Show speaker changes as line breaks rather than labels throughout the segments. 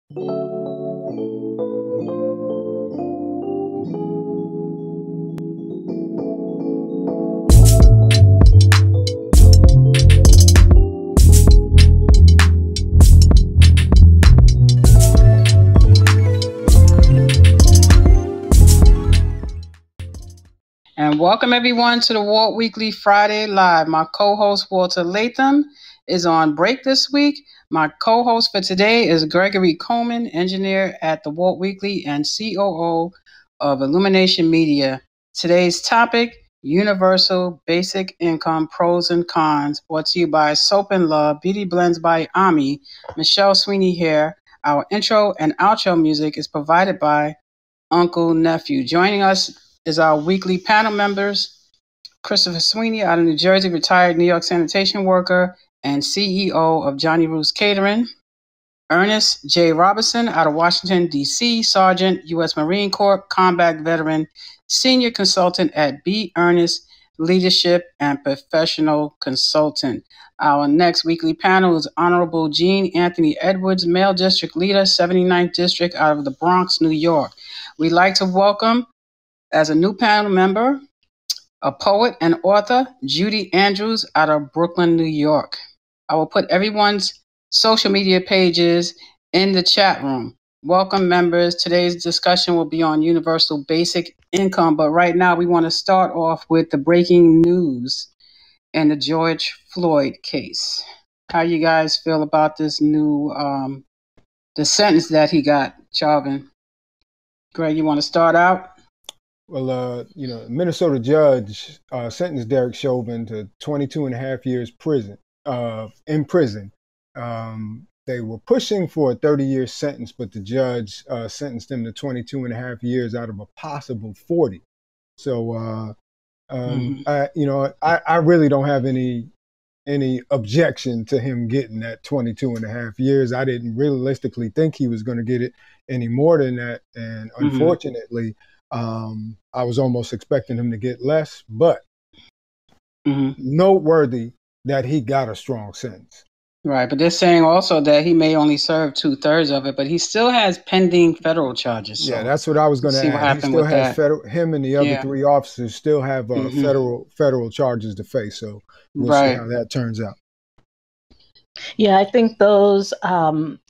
And welcome everyone to the Walt Weekly Friday Live. My co-host Walter Latham is on break this week. My co-host for today is Gregory Coleman, engineer at the Walt Weekly and COO of Illumination Media. Today's topic, Universal Basic Income Pros and Cons, brought to you by Soap and Love, Beauty Blends by Ami, Michelle Swiney here. Our intro and outro music is provided by Uncle Nephew. Joining us is our weekly panel members, Christopher Swiney out of New Jersey, retired New York sanitation worker and CEO of Johnny Ruth's Catering. Ernest J. Robinson out of Washington, D.C., Sergeant, U.S. Marine Corps, combat veteran, senior consultant at B. Ernest Leadership and Professional Consultant. Our next weekly panel is Honorable Gene Anthony Edwards, Male District Leader, 79th District out of the Bronx, New York. We'd like to welcome, as a new panel member, a poet and author, Judy Andrews out of Brooklyn, New York. I will put everyone's social media pages in the chat room. Welcome, members. Today's discussion will be on universal basic income, but right now we want to start off with the breaking news in the George Floyd case. How you guys feel about this new, the sentence that he got, Charvin? Greg, you want to start out?
Well, Minnesota judge sentenced Derek Chauvin to 22 and a half years in prison. They were pushing for a 30-year sentence, but the judge sentenced him to 22 and a half years out of a possible 40. So, I really don't have any objection to him getting that 22 and a half years. I didn't realistically think he was going to get it any more than that. And unfortunately, I was almost expecting him to get less, but noteworthy that he got a strong sentence.
Right, but they're saying also that he may only serve 2/3 of it, but he still has pending federal charges. So
yeah, that's what I was going to add. He still has him and the other three officers still have federal charges to face. So we'll see how that turns out.
Yeah, I think those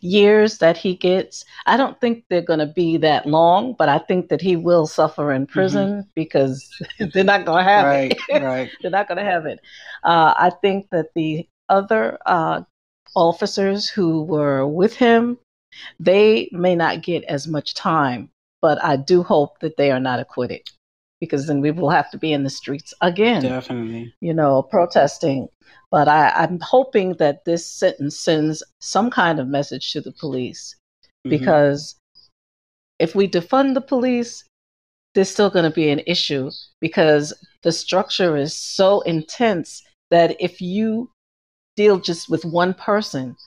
years that he gets, I don't think they're going to be that long, but I think that he will suffer in prison because they're not going to have it.
Right.
They're not going to have it. I think that the other officers who were with him, they may not get as much time, but I do hope that they are not acquitted, because then we will have to be in the streets again.
Definitely.
Protesting. But I'm hoping that this sentence sends some kind of message to the police, because if we defund the police, there's still going to be an issue, because the structure is so intense that if you deal just with one person,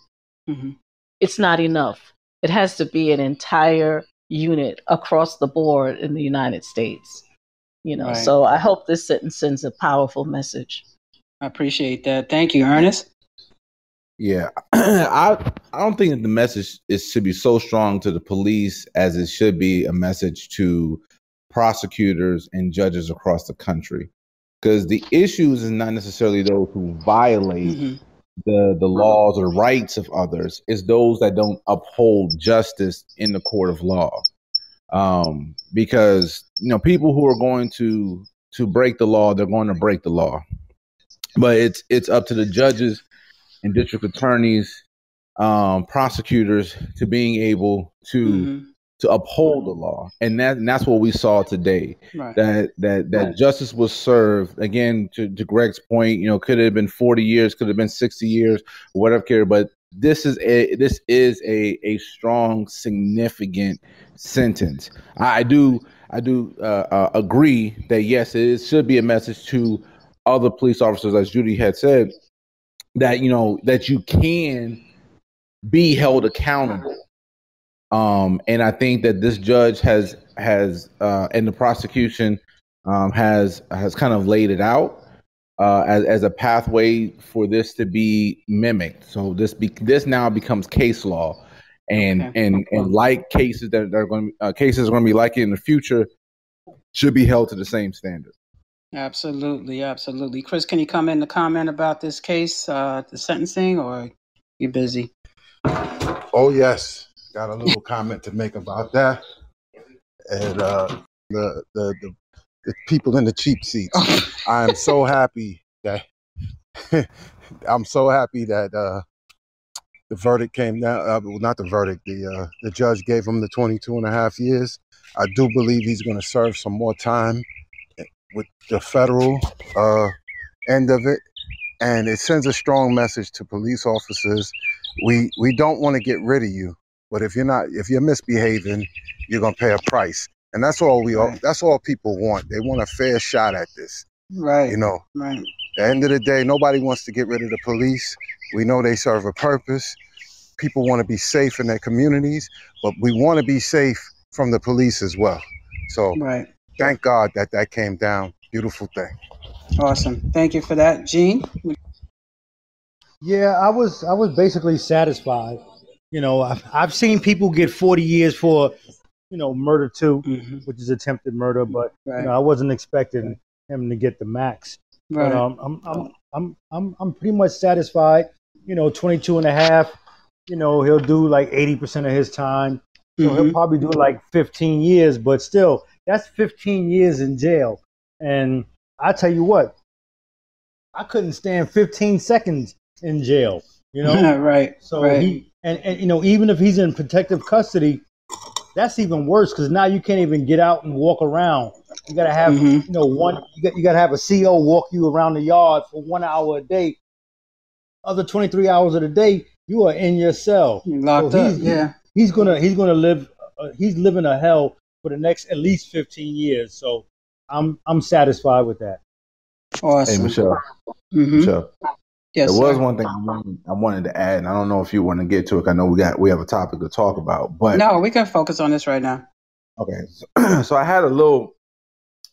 it's not enough. It has to be an entire unit across the board in the United States. So I hope this sentence sends a powerful message.
I appreciate that. Thank you, Ernest.
Yeah, I don't think that the message should be so strong to the police as it should be a message to prosecutors and judges across the country, because the issues is not necessarily those who violate the laws or the rights of others. It's those that don't uphold justice in the court of law. Because people who are going to break the law, they're going to break the law. But it's up to the judges and district attorneys, prosecutors, to being able to uphold the law, and that's what we saw today.
Right.
That justice was served. Again, to Greg's point, could have been 40 years, could have been 60 years, whatever. But this is a strong, significant sentence. I do agree that yes, it should be a message to other police officers, as Judy had said, that that you can be held accountable. And I think that this judge has and the prosecution has kind of laid it out as a pathway for this to be mimicked. So this now becomes case law, and like cases that are going to cases are going to be like it in the future should be held to the same standard.
Absolutely, absolutely. Chris, can you come in to comment about this case, the sentencing, or you busy?
Oh yes, got a little comment to make about that, and the people in the cheap seats. I am so happy that I'm so happy that the verdict came down. Well, not the verdict. The judge gave him the 22 and a half years. I do believe he's going to serve some more time with the federal end of it, and it sends a strong message to police officers. We don't want to get rid of you, but if you're misbehaving, you're gonna pay a price, and that's all that's all people want. They want a fair shot at this,
right?
You know,
right.
At the end of the day, nobody wants to get rid of the police. We know they serve a purpose. People want to be safe in their communities, but we want to be safe from the police as well. So, thank God that came down. Beautiful thing.
Awesome. Thank you for that, Gene.
Yeah, I was basically satisfied. You know, I've seen people get 40 years for, murder too, which is attempted murder, but I wasn't expecting him to get the max. But I'm pretty much satisfied. 22 and a half. He'll do like 80% of his time. So he'll probably do like 15 years, but still, that's 15 years in jail. And I tell you what, I couldn't stand 15 seconds in jail,
right.
So he even if he's in protective custody, that's even worse because now you can't even get out and walk around. You gotta have you gotta have a CO walk you around the yard for 1 hour a day. Other 23 hours of the day, you are in your cell.
Locked up.
He's gonna live. He's living a hell for the next at least 15 years. So I'm satisfied with that.
Awesome.
Hey, Michelle. Michelle.
Yes,
there was one thing I wanted to add, and I don't know if you want to get to it. I know we have a topic to talk about, but
no, we can focus on this right now.
Okay, so I had a little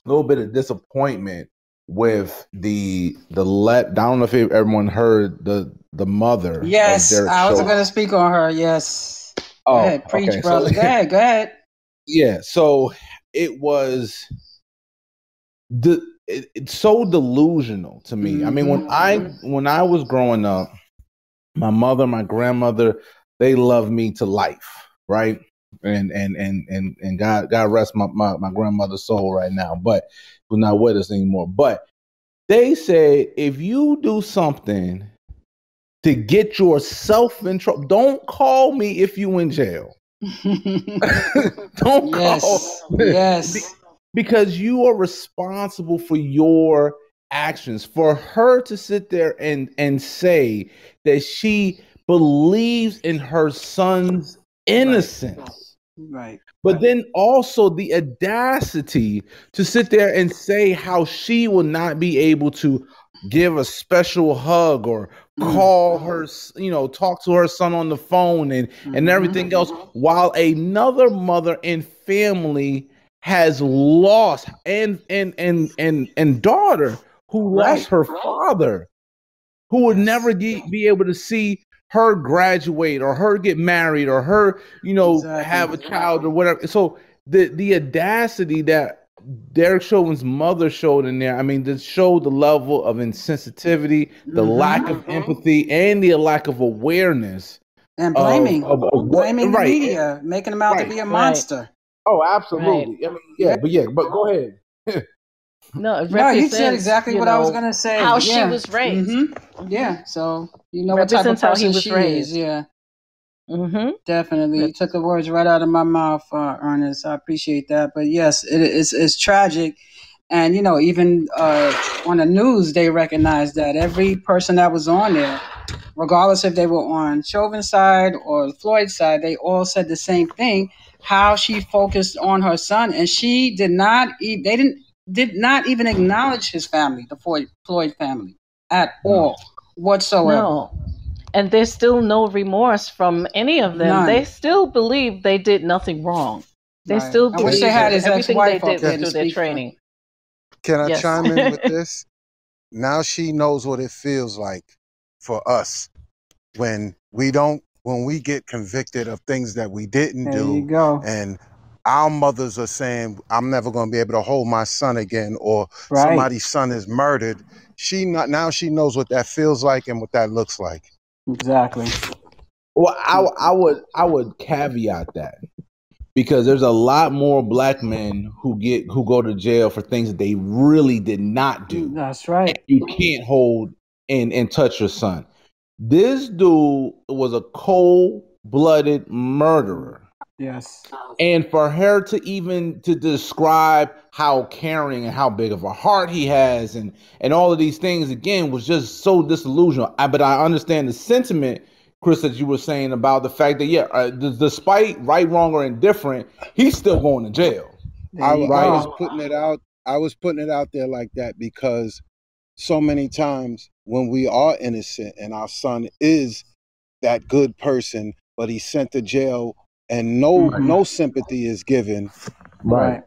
bit of disappointment with the I don't know if everyone heard the mother.
Yes, I was going to speak on her. Yes. Go ahead, preach, okay, brother. So, go ahead.
Yeah, so it was it's so delusional to me. I mean, when I was growing up, my mother, my grandmother, they loved me to life, right? And God rest my grandmother's soul right now, but who's not with us anymore. But they say if you do something to get yourself in trouble, don't call me if you in jail. Don't call.
Yes.
Because you are responsible for your actions. For her to sit there and say that she believes in her son's innocence.
Right.
But then also the audacity to sit there and say how she will not be able to give a special hug or call her, talk to her son on the phone and everything else, while another mother and family has lost and daughter who lost her father, who would never be able to see her graduate or her get married or her, have a child or whatever. So the audacity that Derek Chauvin's mother showed in there, I mean, to show the level of insensitivity, the lack of empathy, and the lack of awareness.
And blaming the media, making them out to be a monster.
Oh, absolutely. Right. I mean, but go ahead.
No,
you said exactly what I was going to say.
How she was raised.
Yeah, so what type of person she is. Yeah. Definitely. You took the words right out of my mouth, Ernest. I appreciate that. But yes, it's tragic. And, even on the news, they recognized that every person that was on there, regardless if they were on Chauvin's side or Floyd's side, they all said the same thing, how she focused on her son. And she did not even acknowledge his family, the Floyd family, at all whatsoever.
No. And there's still no remorse from any of them.
None.
They still believe they did nothing wrong. They still believe
I wish they had his
everything they did
was
through their training.
Can I chime in with this? Now she knows what it feels like for us when we don't when we get convicted of things that we didn't
There
do,
you go.
and our mothers are saying, I'm never going to be able to hold my son again, or
Right.
somebody's son is murdered, now she knows what that feels like and what that looks like.
Exactly.
Well, I would caveat that, because there's a lot more black men who go to jail for things that they really did not do.
That's right.
You can't hold and touch your son. This dude was a cold-blooded murderer.
Yes.
And for her to describe how caring and how big of a heart he has and all of these things, again, was just so disillusional. But I understand the sentiment, Chris, that you were saying about the fact that, despite right, wrong, or indifferent, he's still going to jail.
I was putting it out there like that because so many times when we are innocent and our son is that good person, but he's sent to jail and no sympathy is given.
Right.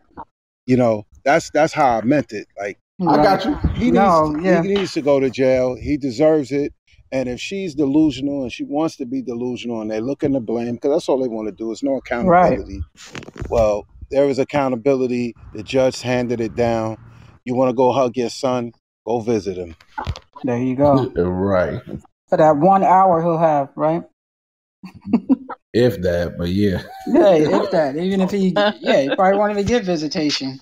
You know, that's how I meant it. Like,
I got you.
He needs to go to jail. He deserves it. And if she's delusional and she wants to be delusional and they're looking to blame, because that's all they want to do, is no accountability. Right. Well, there is accountability. The judge handed it down. You want to go hug your son? Go visit him.
There you go.
Right.
For that 1 hour he'll have, right?
If that, but yeah.
Yeah, if that. Even if he probably won't even get visitation.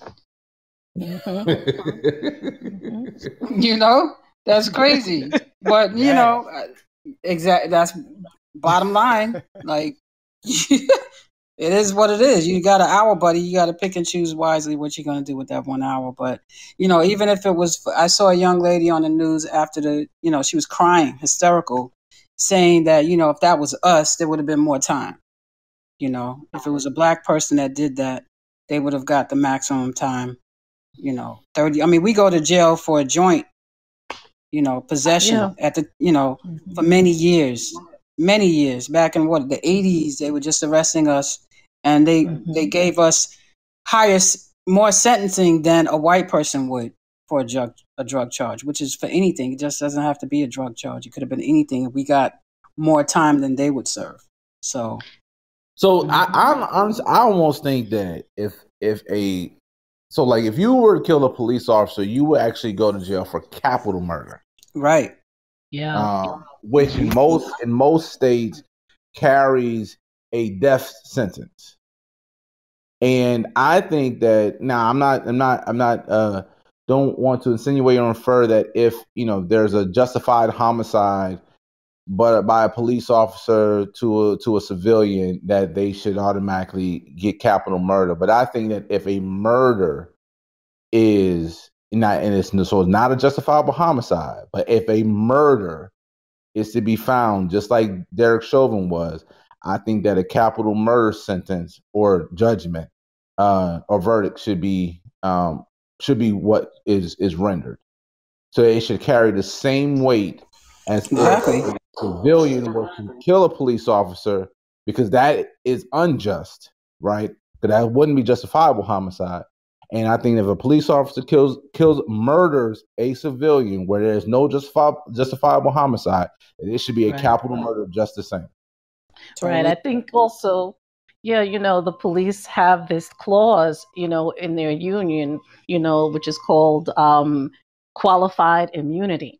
You know? That's crazy. But, you know, exactly, that's bottom line. Like, it is what it is. You got an hour, buddy. You got to pick and choose wisely what you're going to do with that 1 hour. But, you know, even if it was, I saw a young lady on the news after she was crying, hysterical, saying that, you know, if that was us, there would have been more time. You know, if it was a black person that did that, they would have got the maximum time, 30. I mean, we go to jail for a joint, possession at the, for many years back in the 80s. They were just arresting us and they gave us more sentencing than a white person would for a drug charge, which is for anything. It just doesn't have to be a drug charge. It could have been anything. If we got more time than they would serve. So
I almost think that if you were to kill a police officer, you would actually go to jail for capital murder.
Right.
Yeah.
Which in most states carries a death sentence. And I think that now I'm not don't want to insinuate or infer that if there's a justified homicide but by a police officer to a civilian, that they should automatically get capital murder. But I think that if a murder is not, and it's not a justifiable homicide, but if a murder is to be found, just like Derek Chauvin was, I think that a capital murder sentence or judgment or verdict should be what is rendered. So it should carry the same weight as
exactly.
if a civilian were to kill a police officer, because that is unjust, right? Because that wouldn't be justifiable homicide. And I think if a police officer murders a civilian where there's no justifiable homicide, it should be a capital murder just the same.
Right. I think also, the police have this clause, in their union, which is called qualified immunity.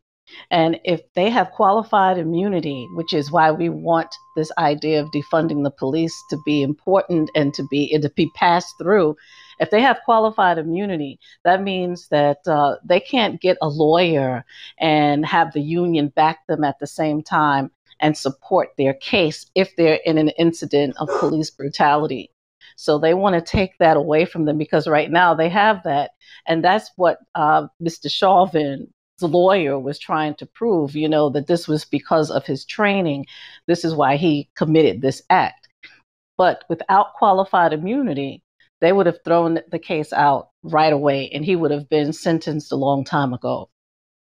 And if they have qualified immunity, which is why we want this idea of defunding the police to be important and to be passed through, if they have qualified immunity, that means that they can't get a lawyer and have the union back them at the same time and support their case if they're in an incident of police brutality. So they want to take that away from them, because right now they have that. And that's what Mr. Chauvin, the lawyer, was trying to prove, that this was because of his training. This is why he committed this act. But without qualified immunity, they would have thrown the case out right away and he would have been sentenced a long time ago.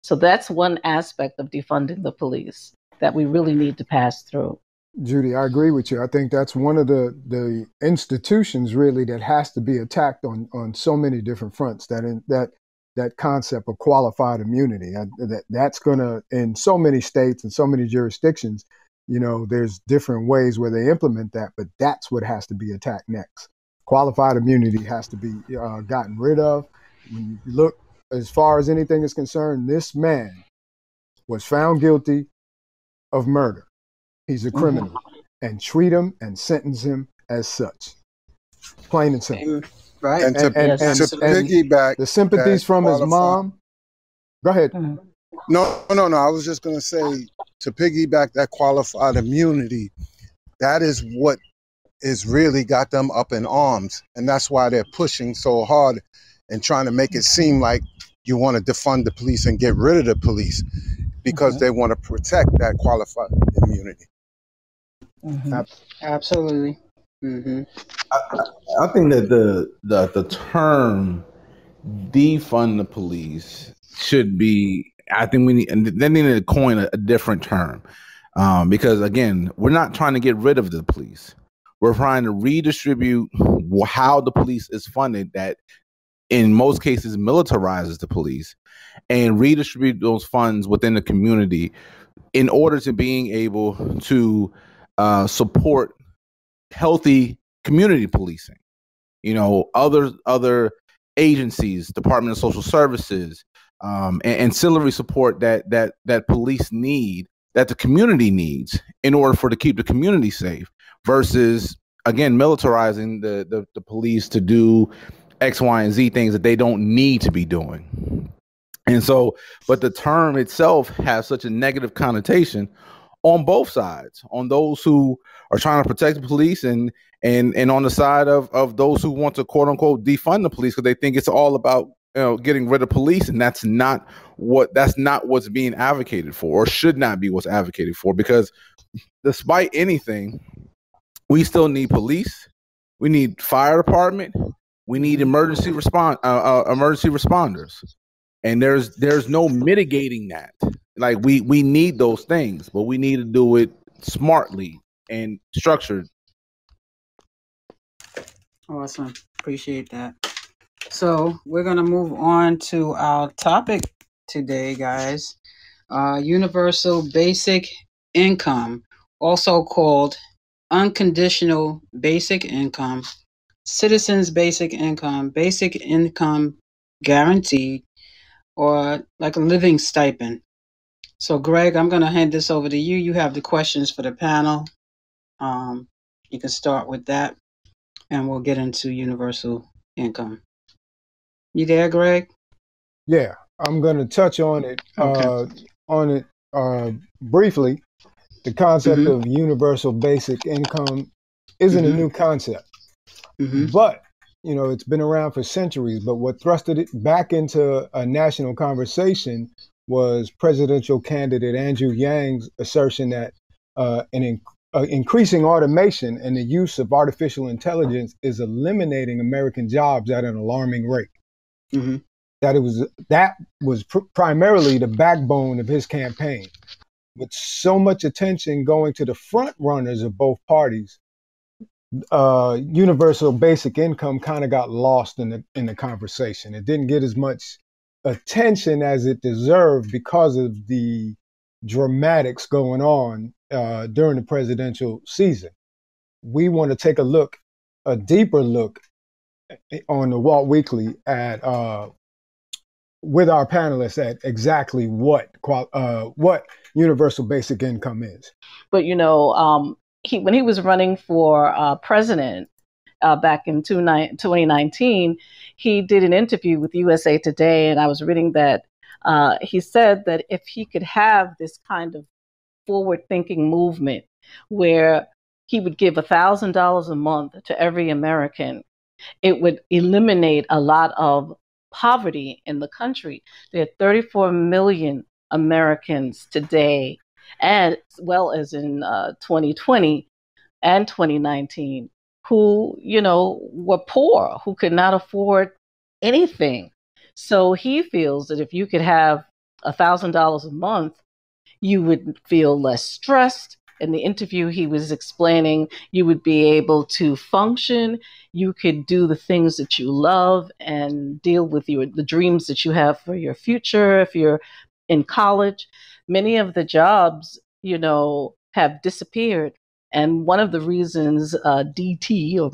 So that's one aspect of defunding the police that we really need to pass through.
Judy, I agree with you. I think that's one of the institutions really that has to be attacked on so many different fronts. That concept of qualified immunity, that's going to, in so many states and so many jurisdictions, there's different ways where they implement that, but that's what has to be attacked next. Qualified immunity has to be gotten rid of. When you look, as far as anything is concerned, this man was found guilty of murder. He's a criminal, and treat him and sentence him as such. Plain and simple.
Right.
And to piggyback
the sympathies from his mom. Go ahead.
No. I was just going to say, to piggyback that qualified immunity, that is what is really got them up in arms. And that's why they're pushing so hard and trying to make it seem like you want to defund the police and get rid of the police, because they want to protect that qualified immunity.
Absolutely.
I think that the term defund the police should be, I think they need to coin a different term, because again, we're not trying to get rid of the police. We're trying to redistribute how the police is funded, that in most cases militarizes the police, and redistribute those funds within the community in order to being able to support healthy community policing. Other agencies, Department of Social Services, and ancillary support that police need, that the community needs in order to keep the community safe, versus again militarizing the police to do X, Y, and Z things that they don't need to be doing. And so, but the term itself has such a negative connotation on both sides, on those who are trying to protect the police and on the side of those who want to quote unquote defund the police, because they think it's all about getting rid of police, and that's not what's being advocated for, or should not be what's advocated for, because despite anything, we still need police, we need fire department, we need emergency responders, and there's no mitigating that. Like we need those things, but we need to do it smartly and structured.
Awesome. Appreciate that. So we're going to move on to our topic today, guys. Universal basic income, also called unconditional basic income, citizens basic income guaranteed, or like a living stipend. So Greg, I'm going to hand this over to you. You have the questions for the panel. You can start with that, and we'll get into universal income. You there, Greg?
Yeah, I'm going to touch on it. Briefly. The concept of universal basic income isn't a new concept, but it's been around for centuries. But what thrusted it back into a national conversation was presidential candidate Andrew Yang's assertion that increasing automation and the use of artificial intelligence is eliminating American jobs at an alarming rate. That was primarily the backbone of his campaign. With so much attention going to the front runners of both parties, universal basic income kind of got lost in the conversation. It didn't get as much attention as it deserved because of the dramatics going on during the presidential season. We want to take a deeper look on the Walt Weekly at with our panelists at exactly what universal basic income is.
But when he was running for president back in 2019, he did an interview with USA Today, and I was reading that he said that if he could have this kind of forward-thinking movement where he would give $1,000 a month to every American, it would eliminate a lot of poverty in the country. There are 34 million Americans today, as well as in 2020 and 2019, who, were poor, who could not afford anything. So he feels that if you could have $1,000 a month, you would feel less stressed. In the interview, he was explaining you would be able to function. You could do the things that you love and deal with the dreams that you have for your future. If you're in college, many of the jobs, have disappeared. And one of the reasons DT, or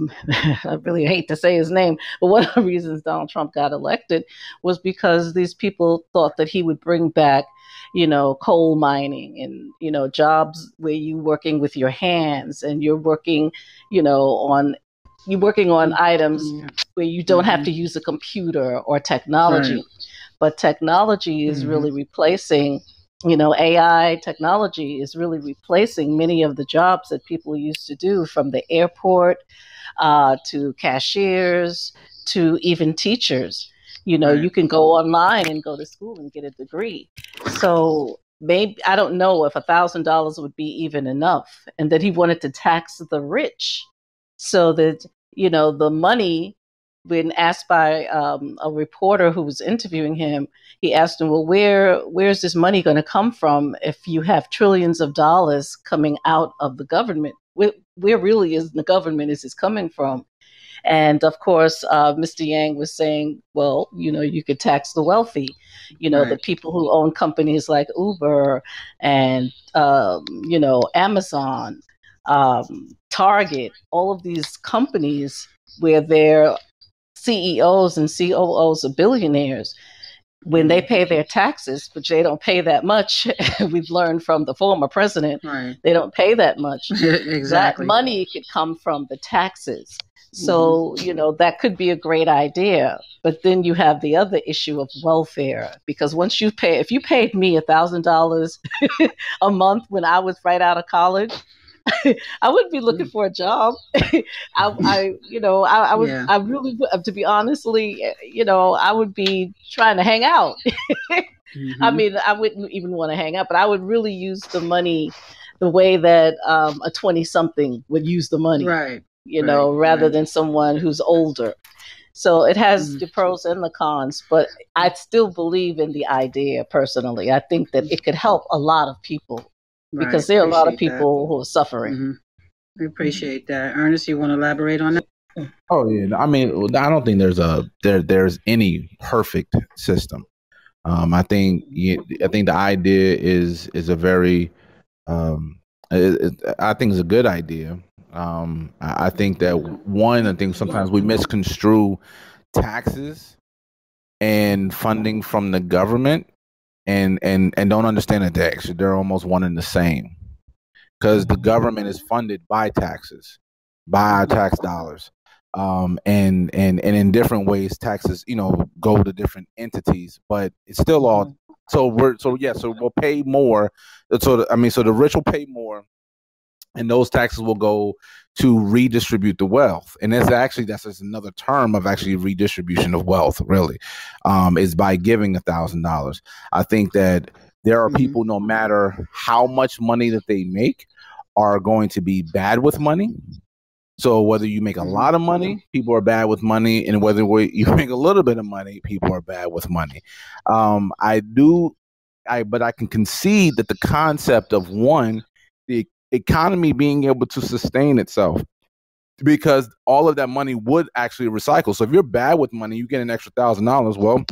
I really hate to say his name, but one of the reasons Donald Trump got elected was because these people thought that he would bring back, coal mining and, jobs where you're working with your hands and you're working, on items where you don't have to use a computer or technology. Right. But technology is really replacing, AI technology is really replacing many of the jobs that people used to do, from the airport to cashiers to even teachers. You can go online and go to school and get a degree. So maybe, I don't know if $1,000 would be even enough. And that he wanted to tax the rich so that, the money, when asked by a reporter who was interviewing him, he asked him, well, where's this money going to come from if you have trillions of dollars coming out of the government? Where really is the government is this coming from? And of course, Mr. Yang was saying, well, you could tax the wealthy, the people who own companies like Uber and, Amazon, Target, all of these companies where their CEOs and COOs are billionaires. When they pay their taxes, which they don't pay that much, we've learned from the former president, they don't pay that much. Exactly. That money could come from the taxes. So, that could be a great idea. But then you have the other issue of welfare, because once if you paid me $1,000 a month when I was right out of college, I wouldn't be looking for a job. I really, to be honestly, I would be trying to hang out. I mean, I wouldn't even want to hang out, but I would really use the money the way that a 20-something would use the money, rather than someone who's older. So it has the pros and the cons, but I still believe in the idea personally. I think that it could help a lot of people. Because there are a lot of people who are suffering.
We appreciate that. Ernest, you want to elaborate on that?
Oh yeah, I mean, I don't think there's any perfect system. I think the idea is a very, I think it's a good idea. I think that I think sometimes we misconstrue taxes and funding from the government. And don't understand that they're almost one and the same, because the government is funded by taxes, by tax dollars, and in different ways taxes go to different entities, but it's still all so we'll pay more. So the rich will pay more, and those taxes will go to redistribute the wealth. And that's just another term of actually redistribution of wealth, really, is by giving $1,000. I think that there are people, no matter how much money that they make, are going to be bad with money. So whether you make a lot of money, people are bad with money. And whether you make a little bit of money, people are bad with money. But I can concede that the concept of the economy being able to sustain itself, because all of that money would actually recycle. So if you're bad with money, you get an extra $1,000. Well,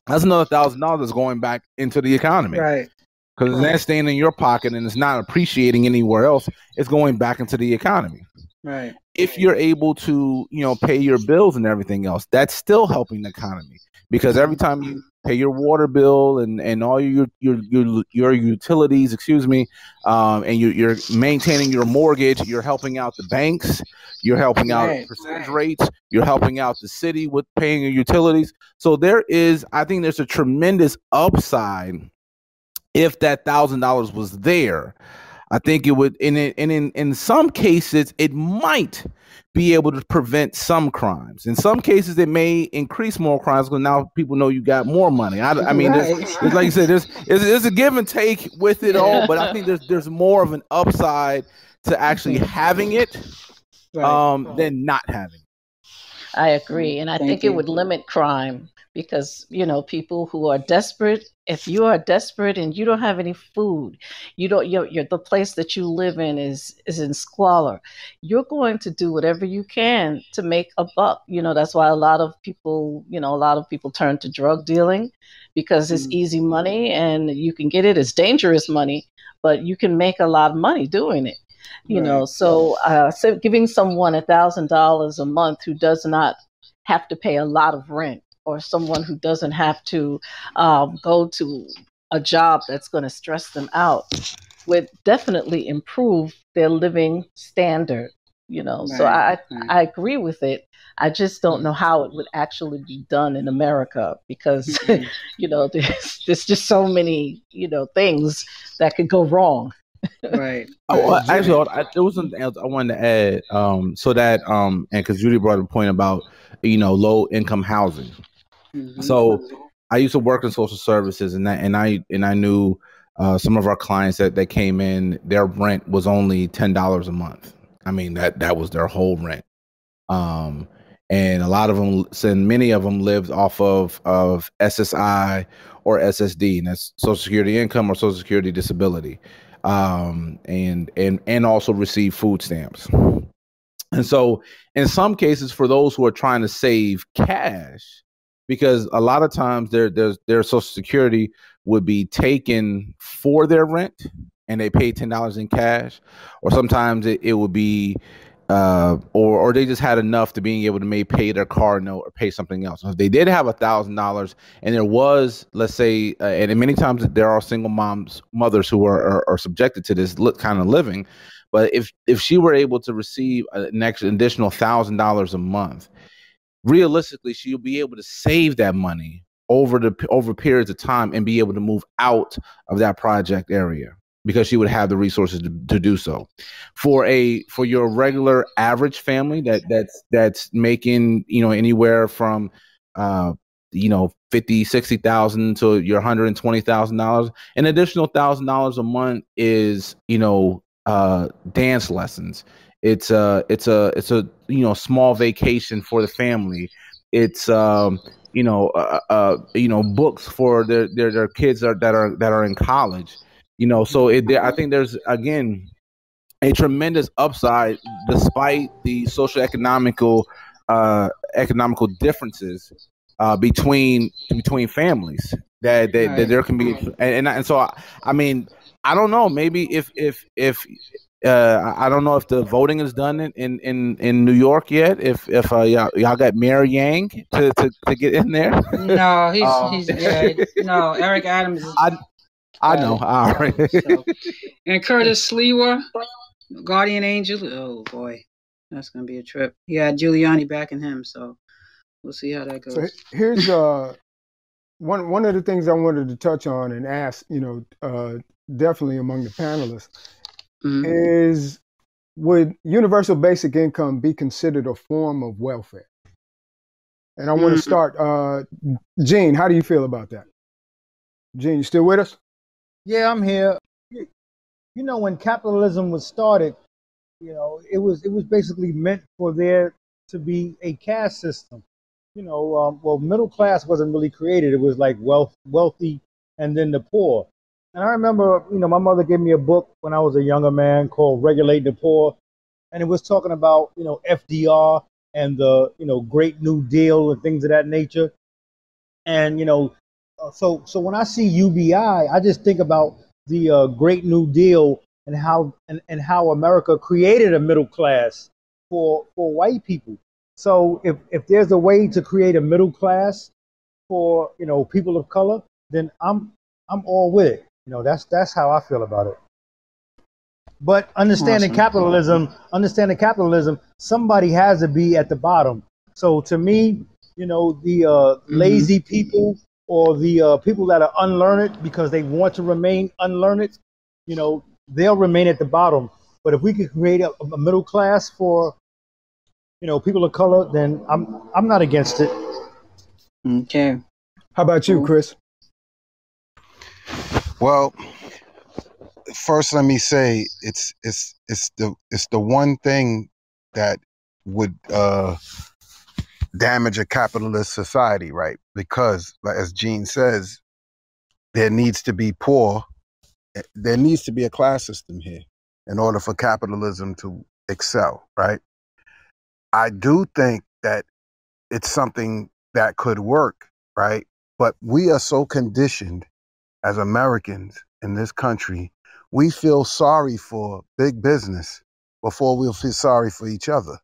that's another $1,000 going back into the economy, right? Because it's not staying in your pocket and it's not appreciating anywhere else. It's going back into the economy, right? If you're able to, pay your bills and everything else, that's still helping the economy, because every time you pay your water bill and all your utilities, and you're maintaining your mortgage, you're helping out the banks, you're helping out percentage rates, you're helping out the city with paying your utilities. So I think there's a tremendous upside if that $1,000 was there. I think it would, in some cases, it might be able to prevent some crimes. In some cases, it may increase more crimes because now people know you got more money. I mean, there's, like you said, there's a give and take with it all, but I think there's more of an upside to actually having it than not having it.
I agree, and I think it would limit crime, because people who are desperate. If you are desperate and you don't have any food, you're the place that you live in is in squalor, you're going to do whatever you can to make a buck. That's why a lot of people turn to drug dealing, because it's easy money and you can get it. It's dangerous money, but you can make a lot of money doing it.
Right.
So giving someone $1,000 a month who does not have to pay a lot of rent, or someone who doesn't have to go to a job that's going to stress them out, would definitely improve their living standard. So
Right.
I agree with it. I just don't know how it would actually be done in America, because there's just so many things that could go wrong.
Right.
Oh,
Right.
actually, there was something else I wanted to add. So that and because Judy brought up a point about low income housing. So I used to work in social services, and I knew some of our clients that came in, their rent was only $10 a month. I mean, that was their whole rent. And a lot of them, and many of them lived off of SSI or SSD, and that's Social Security income or Social Security disability, and also receive food stamps. And so in some cases, for those who are trying to save cash, because a lot of times their Social Security would be taken for their rent and they pay $10 in cash, or sometimes it would be or they just had enough to being able to maybe pay their car note or pay something else. So if they did have $1,000 and there was, let's say, and many times there are single mothers who are subjected to this kind of living, but if she were able to receive an additional $1,000 a month, realistically, she'll be able to save that money over periods of time and be able to move out of that project area, because she would have the resources to do so. For your regular average family that's making anywhere from 50,000-60,000 to your $120,000, an additional $1,000 a month is dance lessons. It's a small vacation for the family. It's books for their kids that are in college. So I think there's, again, a tremendous upside despite the economical differences between families that there can be, and so I mean, I don't know, maybe if I don't know if the voting is done in New York yet. If y'all got Mayor Yang to get in there.
No, he's no, Eric Adams.
I know. All right.
So. And Curtis Slewa, Guardian Angel. Oh boy, that's gonna be a trip. He had Giuliani backing him, so we'll see how that goes.
So here's one of the things I wanted to touch on and ask, definitely among the panelists, is, would universal basic income be considered a form of welfare? And I want to start, Gene, how do you feel about that? Gene, you still with us?
Yeah, I'm here. When capitalism was started, it was basically meant for there to be a caste system. Well, middle class wasn't really created. It was like wealthy, and then the poor. And I remember, my mother gave me a book when I was a younger man called Regulating the Poor, and it was talking about, FDR and the, Great New Deal and things of that nature. And, so when I see UBI, I just think about the Great New Deal and how America created a middle class for white people. So if there's a way to create a middle class for people of color, then I'm all with it. That's how I feel about it. But understanding capitalism, somebody has to be at the bottom. So to me, the lazy people, or the people that are unlearned because they want to remain unlearned, they'll remain at the bottom. But if we could create a middle class for people of color, then I'm not against it.
Okay.
How about you, Chris?
Well, first let me say it's the one thing that would damage a capitalist society, right? Because, as Gene says, there needs to be a class system here in order for capitalism to excel, right? I do think that it's something that could work, right? But we are so conditioned as Americans in this country, we feel sorry for big business before we'll feel sorry for each other.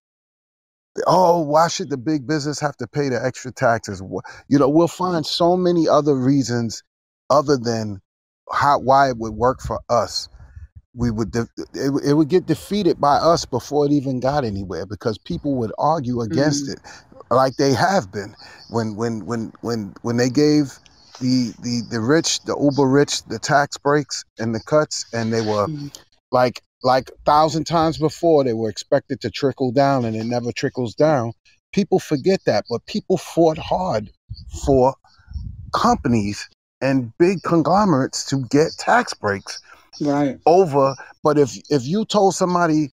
Oh, why should the big business have to pay the extra taxes? We'll find so many other reasons other than why it would work for us. It would get defeated by us before it even got anywhere, because people would argue against it, like they have been when they gave the rich, the uber rich, the tax breaks and the cuts, and they were like 1,000 times before they were expected to trickle down, and it never trickles down. People forget that, but people fought hard for companies and big conglomerates to get tax breaks.
Right.
But if you told somebody,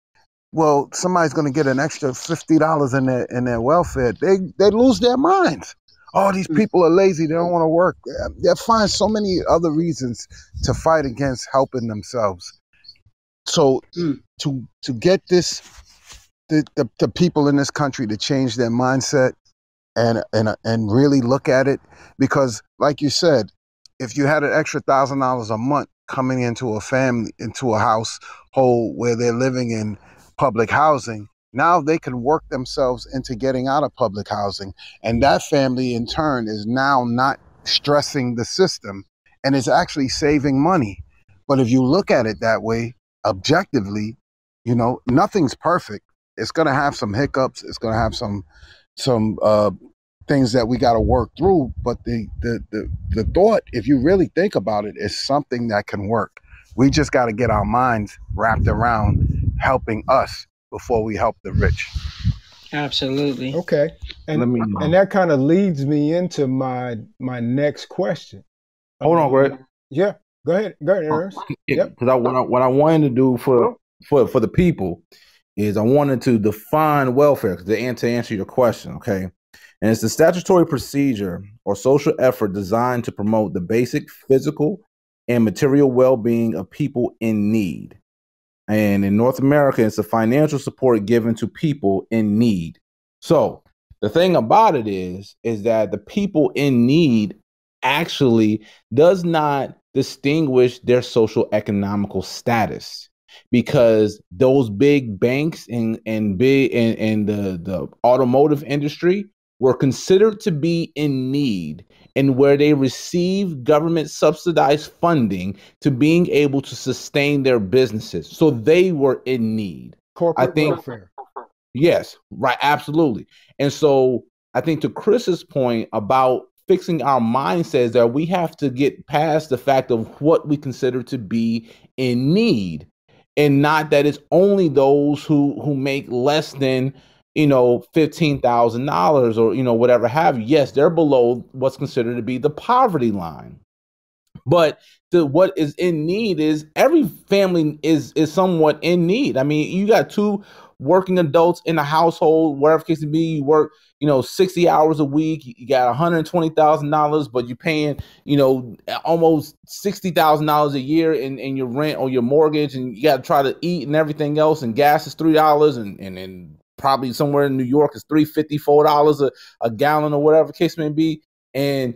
well, somebody's going to get an extra $50 in their welfare, they lose their minds. Oh, these people are lazy. They don't want to work. They'll find so many other reasons to fight against helping themselves. So to get the people in this country to change their mindset and really look at it, because like you said, if you had an extra $1,000 a month coming into a household where they're living in public housing, now they can work themselves into getting out of public housing, and that family in turn is now not stressing the system and is actually saving money. But if you look at it that way, objectively, nothing's perfect. It's going to have some hiccups. It's going to have some things that we got to work through. But the thought, if you really think about it, is something that can work. We just got to get our minds wrapped around helping us before we help the rich.
Absolutely.
Okay. And that kind of leads me into my next question.
Hold on, Greg.
Yeah. Go ahead, Ernest.
Yep. Because what I wanted to do for the people is I wanted to define welfare to answer your question. Okay. And it's the statutory procedure or social effort designed to promote the basic physical and material well-being of people in need. And in North America, it's the financial support given to people in need. So the thing about it is that the people in need actually does not distinguish their social economical status, because those big banks and the automotive industry were considered to be in need, and where they receive government subsidized funding to being able to sustain their businesses. So they were in need.
Corporate welfare.
Yes, right. Absolutely. And so I think to Chris's point about fixing our mindsets, that we have to get past the fact of what we consider to be in need, and not that it's only those who make less than $15,000 or whatever have you. Yes, they're below what's considered to be the poverty line. But what is in need is every family is somewhat in need. I mean, you got two working adults in a household, whatever case it be. You work 60 hours a week. You got $120,000, but you're paying almost $60,000 a year in your rent or your mortgage, and you got to try to eat and everything else. And gas is $3, and probably somewhere in New York is $3.50, $4 a gallon or whatever case may be. And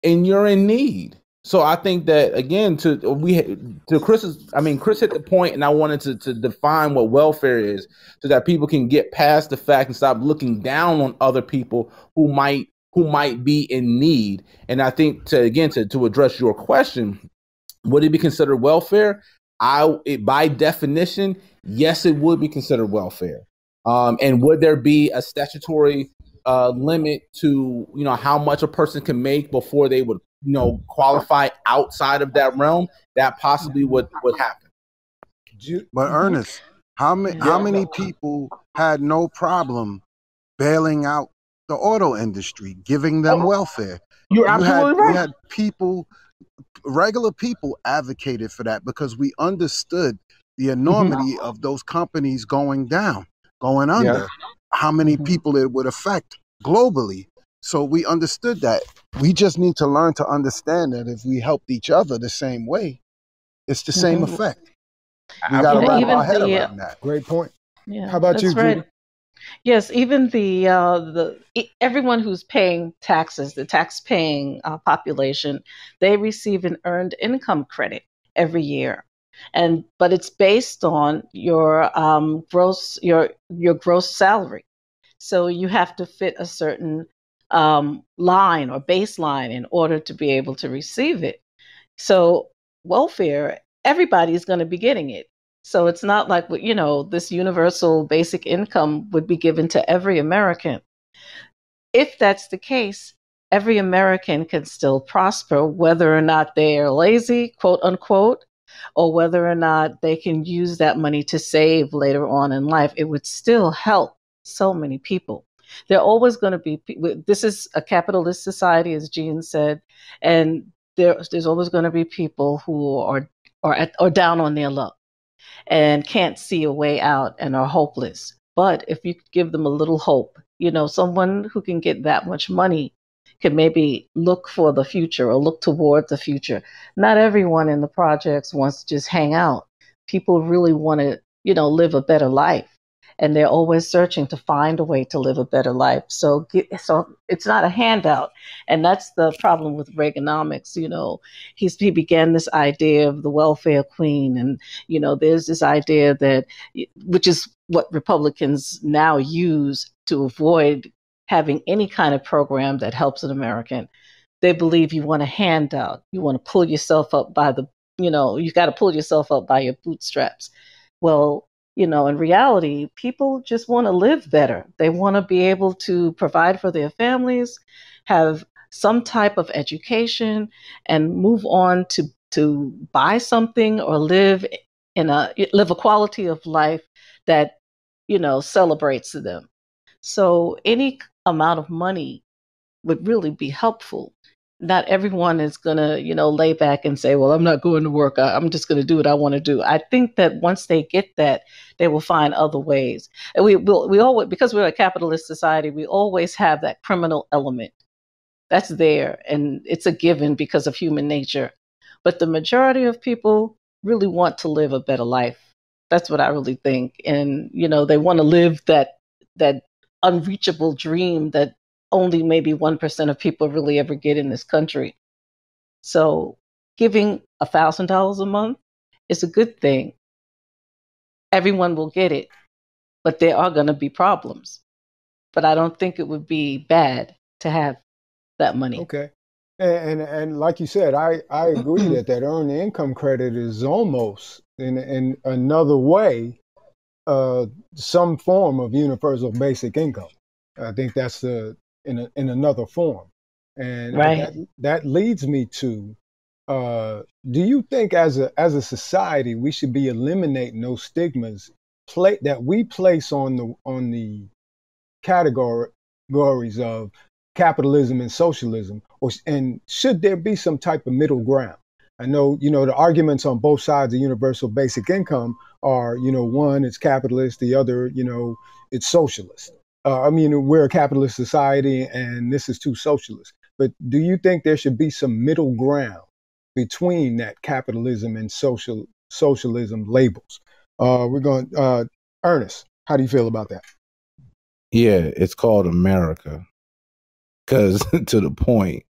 and you're in need. So I think that, again, Chris hit the point, and I wanted to define what welfare is, so that people can get past the fact and stop looking down on other people who might be in need. And I think to address your question, would it be considered welfare? By definition, yes, it would be considered welfare. And would there be a statutory limit to how much a person can make before they would qualify outside of that realm? That possibly would happen.
But Ernest, how many people had no problem bailing out the auto industry, giving them welfare?
You're absolutely right.
You had people, regular people, advocated for that, because we understood the enormity of those companies going under. Yeah. How many people it would affect globally. So we understood that. We just need to learn to understand that if we helped each other the same way, it's the same effect. We got to wrap our head around that.
Great point.
Yeah,
how about you,
right.
Judy?
Yes, even everyone who's paying taxes, the tax-paying population, they receive an earned income credit. every year. But it's based on your gross salary. So you have to fit a certain line or baseline in order to be able to receive it. So welfare, everybody is going to be getting it. So it's not like, this universal basic income would be given to every American. If that's the case, every American can still prosper, whether or not they are lazy, quote unquote, or whether or not they can use that money to save later on in life. It would still help so many people. There are always going to be, this is a capitalist society, as Jean said, and there's always going to be people who are down on their luck and can't see a way out and are hopeless. But if you give them a little hope, someone who can get that much money can maybe look for the future or look toward the future. Not everyone in the projects wants to just hang out. People really want to, live a better life. And they're always searching to find a way to live a better life. So it's not a handout. And that's the problem with Reaganomics. He began this idea of the welfare queen. And, there's this idea that, which is what Republicans now use to avoid having any kind of program that helps an American. They believe you want a handout. You want to pull yourself up by you got to pull yourself up by your bootstraps. Well, in reality, people just want to live better. They want to be able to provide for their families, have some type of education, and move on to buy something or live a quality of life that, celebrates them. So any amount of money would really be helpful. Not everyone is going to, lay back and say, well, I'm not going to work. I'm just going to do what I want to do. I think that once they get that, they will find other ways. And we always, because we're a capitalist society, we always have that criminal element. That's there. And it's a given because of human nature. But the majority of people really want to live a better life. That's what I really think. And, they want to live that unreachable dream that only maybe 1% of people really ever get in this country. So giving $1,000 a month is a good thing. Everyone will get it, but there are going to be problems. But I don't think it would be bad to have that money.
Okay. And like you said, I agree that earned income credit is almost in another way some form of universal basic income. I think that's in another form, and
right.
that leads me to: do you think as a society we should be eliminating those stigmas that we place on the categories of capitalism and socialism, and should there be some type of middle ground? I know, the arguments on both sides of universal basic income are, one, it's capitalist, the other, it's socialist. We're a capitalist society and this is too socialist. But do you think there should be some middle ground between that capitalism and socialism labels? We're going, Ernest, how do you feel about that?
Yeah, it's called America. Because to the point,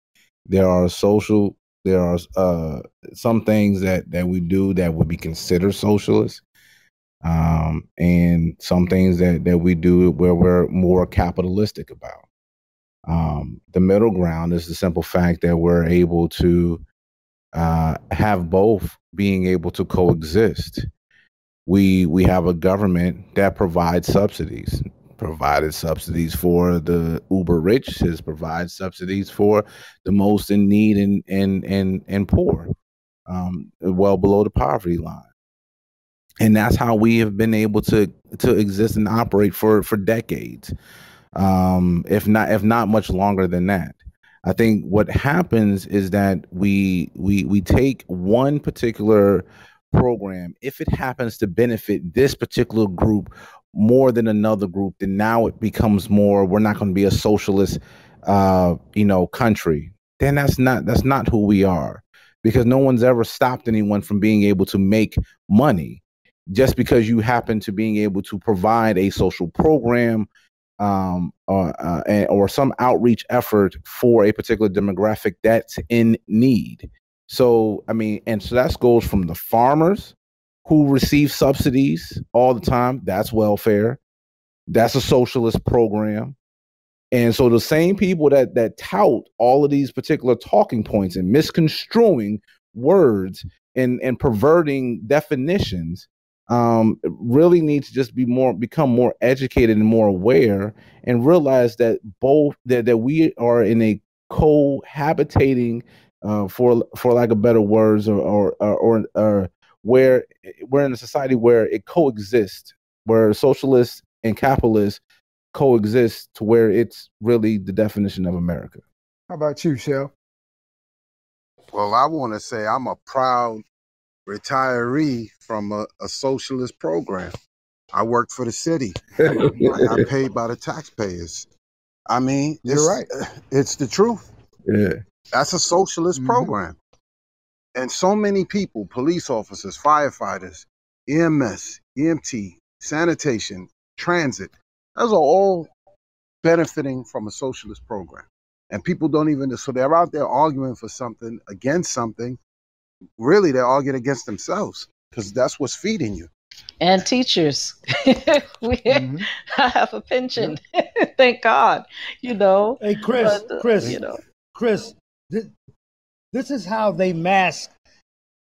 there are some things that we do that would be considered socialist. And some things that we do where we're more capitalistic about. The middle ground is the simple fact that we're able to have both being able to coexist. We have a government that provides subsidies. Provided subsidies for the uber rich, has provided subsidies for the most in need and poor, well below the poverty line. And that's how we have been able to exist and operate for decades, if not much longer than that. I think what happens is that we take one particular program, if it happens to benefit this particular group more than another group, then now it becomes more, we're not going to be a socialist country. Then that's not who we are, because no one's ever stopped anyone from being able to make money. Just because you happen to being able to provide a social program or some outreach effort for a particular demographic that's in need. So, I mean, and so that goes from the farmers who receive subsidies all the time. That's welfare. That's a socialist program. And so the same people that tout all of these particular talking points and misconstruing words and perverting definitions really need to just become more educated and more aware and realize that that we are in a cohabitating for lack of better words or where we're in a society where it coexists, where socialists and capitalists coexist to where it's really the definition of America.
How about you, Shell?
Well, I want to say I'm a proud retiree from a socialist program. I worked for the city. I paid by the taxpayers. I mean,
You're right.
It's the truth.
Yeah.
That's a socialist program. And so many people, police officers, firefighters, EMS, EMT, sanitation, transit, those are all benefiting from a socialist program. And people don't even, so they're out there arguing for something, against something. Really, they're arguing against themselves because that's what's feeding you.
And teachers. I have a pension. Thank God.
Hey, Chris,
but,
Chris, this is how they mask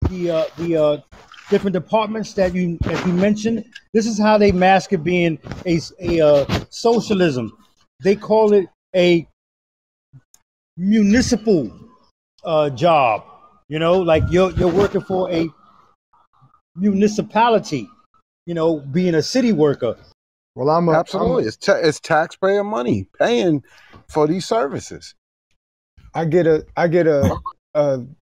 the different departments that you mentioned. This is how they mask it being a socialism. They call it a municipal job. You know, like you're working for a municipality. You know, being a city worker.
Well, absolutely. It's taxpayer money paying for these services.
I get a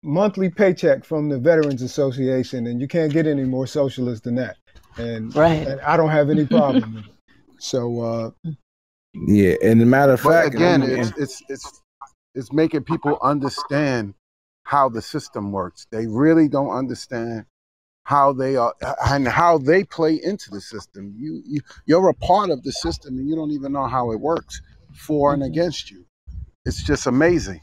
monthly paycheck from the Veterans Association, and you can't get any more socialist than that. And I don't have any problem with it. So
yeah, and a matter of fact,
again, it's making people understand how the system works. They really don't understand how they are and how they play into the system. You're a part of the system, and you don't even know how it works for and against you. It's just amazing.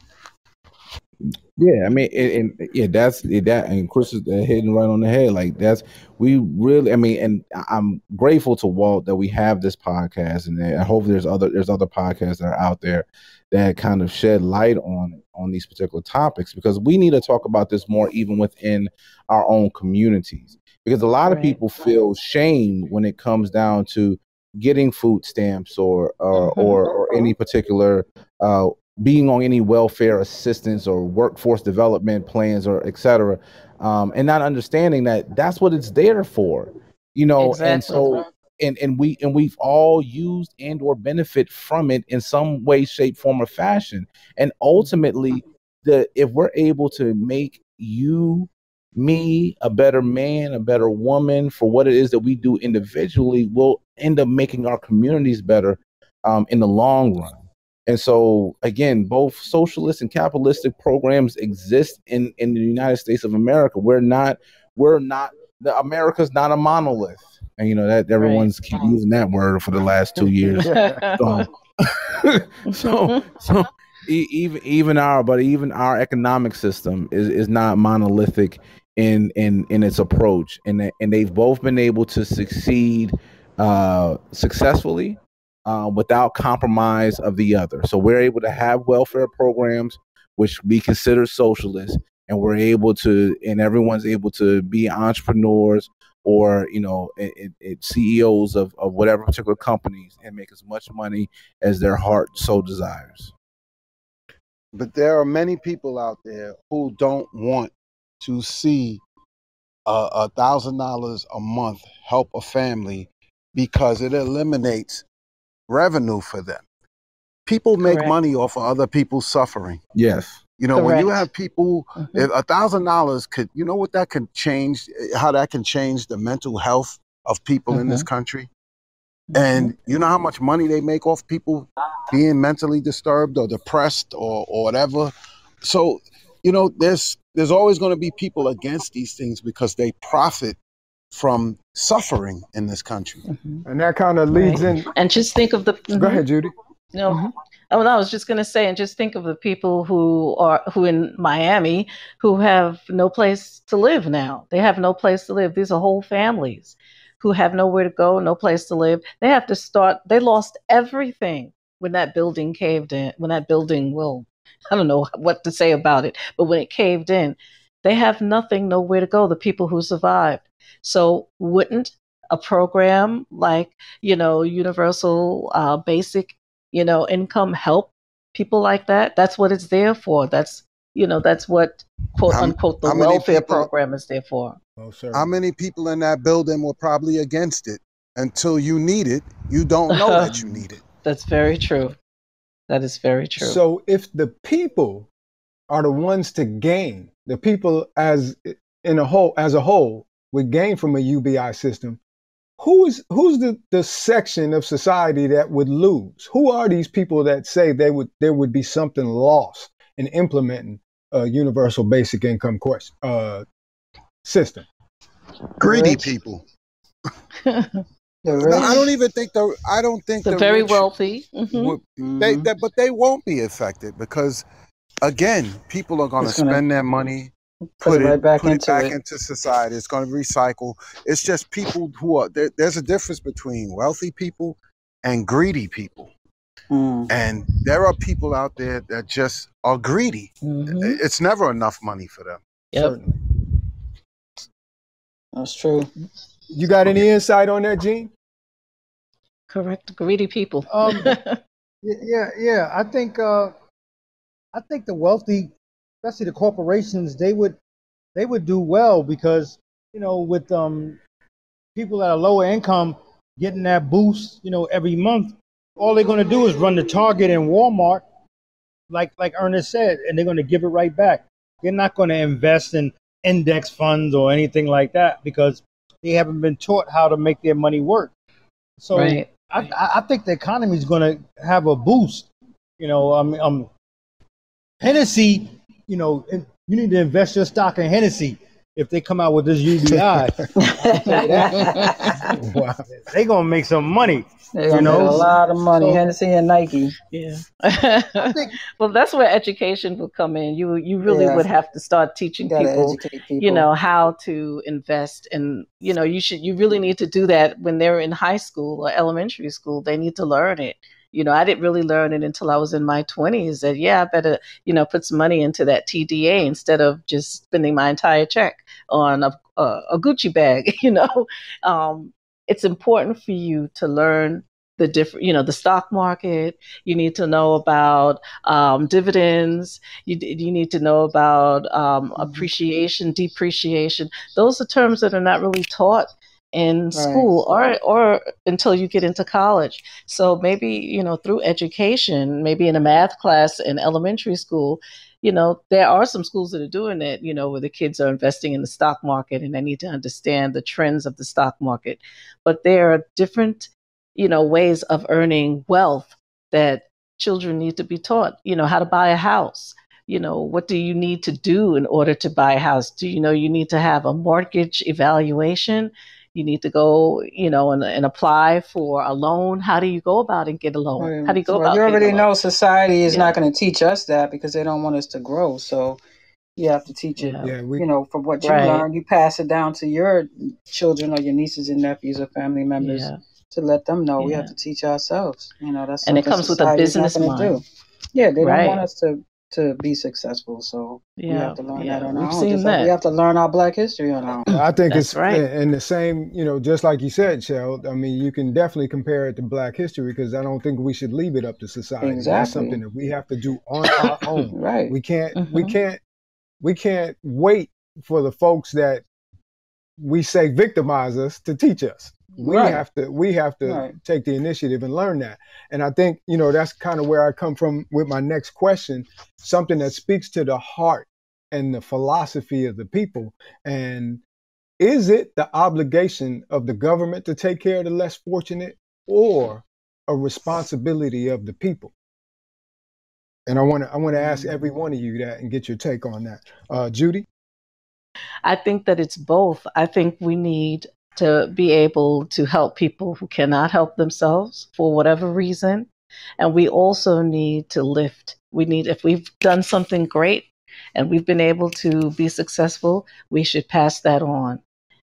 Yeah, I mean, that's that, and Chris is hitting right on the head. Like we really, I mean, and I'm grateful to Walt that we have this podcast, and I hope there's other podcasts that are out there that kind of shed light on these particular topics, because we need to talk about this more, even within our own communities, because a lot of people feel shame when it comes down to getting food stamps or any particular being on any welfare assistance or workforce development plans or et cetera, and not understanding that that's what it's there for, you know. Exactly. And so and we've all used and or benefit from it in some way, shape, form, or fashion. And ultimately, if we're able to make me a better man, a better woman for what it is that we do individually, we'll end up making our communities better in the long run. And so, again, both socialist and capitalistic programs exist in the United States of America. America's not a monolith. And, you know, that everyone's keep using that word for the last 2 years. So even our economic system is not monolithic in its approach. And they've both been able to succeed successfully without compromise of the other. So we're able to have welfare programs which we consider socialist, and we're able to, and everyone's able to be entrepreneurs or, you know, CEOs of whatever particular companies and make as much money as their heart so desires.
But there are many people out there who don't want to see $1,000 a month help a family because it eliminates revenue for them. People make money off of other people's suffering.
Yes.
You know, when you have people, if $1,000 could, you know what that could change, how that can change the mental health of people in this country? And you know how much money they make off people being mentally disturbed or depressed or whatever? So, you know, there's always going to be people against these things because they profit from suffering in this country.
And that kind of leads in.
And just think of the...
Go ahead, Judy.
No.
Mm-hmm.
Oh, no, I was just going to say, and just think of the people who in Miami who have no place to live now. They have no place to live. These are whole families who have nowhere to go, no place to live. They have to start. They lost everything when that building caved in. When that building, well, I don't know what to say about it, but when it caved in, they have nothing, nowhere to go. The people who survived. So wouldn't a program like, universal basic, income help people like that? That's what it's there for. That's what, quote
How,
unquote, the
how many
welfare
people?
program is there for.
Oh, sir.
How many people in that building were probably against it? Until you need it, you don't know that you need it.
That's very true. That is very true.
So if the people are the ones to gain, the people as a whole would gain from a UBI system, who's the section of society that would lose? Who are these people that say there would be something lost in implementing a universal basic income system?
Greedy people.
The
No,
rich.
I don't even think
the very
rich
wealthy.
would, but they won't be affected because, again, people are going to
It's gonna
spend their money,
put it right back
put it
into
back
it.
into society. It's going to recycle. It's just people who are there's a difference between wealthy people and greedy people. And there are people out there that just are greedy. It's never enough money for them.
Yep.
Certainly.
That's true.
You got any insight on that, Gene?
Correct. Greedy people.
Yeah. I think the wealthy, especially the corporations, they would do well because with people at a lower income getting that boost, every month, all they're going to do is run to Target and Walmart, like Ernest said, and they're going to give it right back. They're not going to invest in index funds or anything like that because they haven't been taught how to make their money work. So
Right.
I think the economy is going to have a boost. Hennessy, you need to invest your stock in Hennessy if they come out with this UBI.
Wow.
They're going to make some money.
They're gonna make a lot of money.
So-
Hennessy and Nike.
Yeah.
I think
Well, that's where education will come in. You really
Yeah.
would have to start teaching
You gotta
people,
educate people.
how to invest, and you really need to do that when they're in high school or elementary school. They need to learn it. I didn't really learn it until I was in my 20s. That I better put some money into that TDA instead of just spending my entire check on a Gucci bag. It's important for you to learn the different, the stock market. You need to know about dividends. You need to know about appreciation, depreciation. Those are terms that are not really taught in school or until you get into college. So maybe, through education, maybe in a math class in elementary school, there are some schools that are doing it, where the kids are investing in the stock market and they need to understand the trends of the stock market. But there are different, ways of earning wealth that children need to be taught, how to buy a house. What do you need to do in order to buy a house? Do you need to have a mortgage evaluation? You need to go, and apply for a loan. How do you go about and get a loan? How do you go about?
You
getting a
already
loan?
know society is
Yeah.
not going to teach us that because they don't want us to grow. So you have to teach it.
Yeah.
Yeah,
From what you
Right.
learn, you pass it down to your children or your nieces and nephews or family members
Yeah.
to let them know. We
Yeah.
have to teach ourselves. That's
And it
something
comes with a
society is not
business
going to
mind.
do. Yeah, they don't
Right.
want us to be successful. So we
Yeah.
have to learn
Yeah.
that on
We've
our own.
seen
Just like
that.
we have to learn our Black history on our own.
I think
That's
it's
right.
in the same, just like you said, Shell. I mean, you can definitely compare it to Black history because I don't think we should leave it up to society. That's
Exactly.
something that we have to do on our own.
Right.
We can't
Mhm.
we can't wait for the folks that we say victimize us to teach us. We
Right.
have to
Right.
take the initiative and learn that. And I think, that's kind of where I come from with my next question, something that speaks to the heart and the philosophy of the people. And is it the obligation of the government to take care of the less fortunate or a responsibility of the people? And I want to ask every one of you that and get your take on that. Judy?
I think that it's both. I think we need to be able to help people who cannot help themselves for whatever reason. And we also need to lift. If we've done something great and we've been able to be successful, we should pass that on,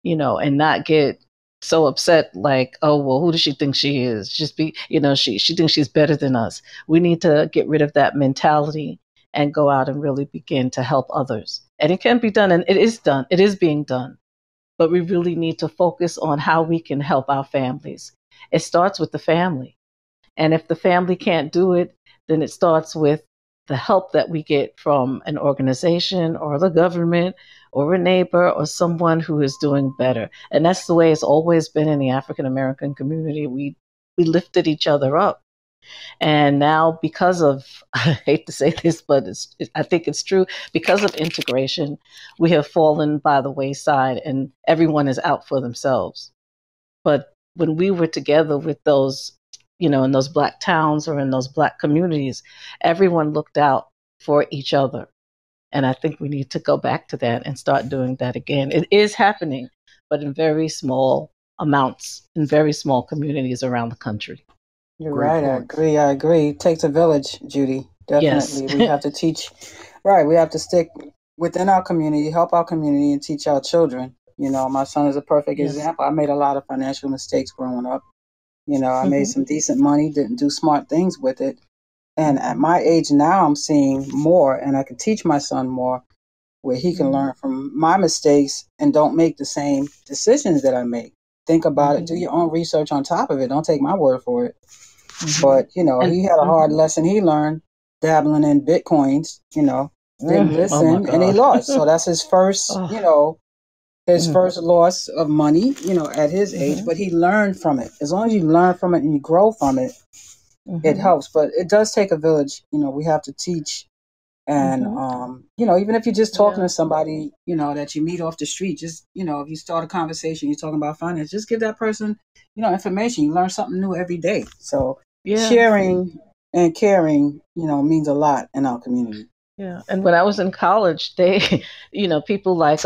and not get so upset like, oh, well, who does she think she is? Just be, she thinks she's better than us. We need to get rid of that mentality and go out and really begin to help others. And it can be done, and it is done. It is being done. But we really need to focus on how we can help our families. It starts with the family. And if the family can't do it, then it starts with the help that we get from an organization or the government or a neighbor or someone who is doing better. And that's the way it's always been in the African American community. We lifted each other up. And now, because of, I hate to say this, but I think it's true, because of integration, we have fallen by the wayside and everyone is out for themselves. But when we were together with those, in those Black towns or in those Black communities, everyone looked out for each other. And I think we need to go back to that and start doing that again. It is happening, but in very small amounts, in very small communities around the country.
You're
Great
right.
points.
I agree. It takes a village, Judy. Definitely.
Yes.
We have to teach. Right. We have to stick within our community, help our community, and teach our children. My son is a perfect
Yes.
example. I made a lot of financial mistakes growing up. I made some decent money, didn't do smart things with it. And at my age now, I'm seeing more, and I can teach my son more, where he can learn from my mistakes and don't make the same decisions that I make. Think about it. Do your own research on top of it. Don't take my word for it. But, he had a hard lesson he learned dabbling in Bitcoins, didn't listen, and he lost. So that's his first, first loss of money, at his age. But he learned from it. As long as you learn from it and you grow from it, it helps. But it does take a village. We have to teach. And, even if you're just talking to somebody, that you meet off the street, just, if you start a conversation, you're talking about finance, just give that person, information. You learn something new every day. So sharing and caring, means a lot in our community.
Yeah. And when I was in college, they, people like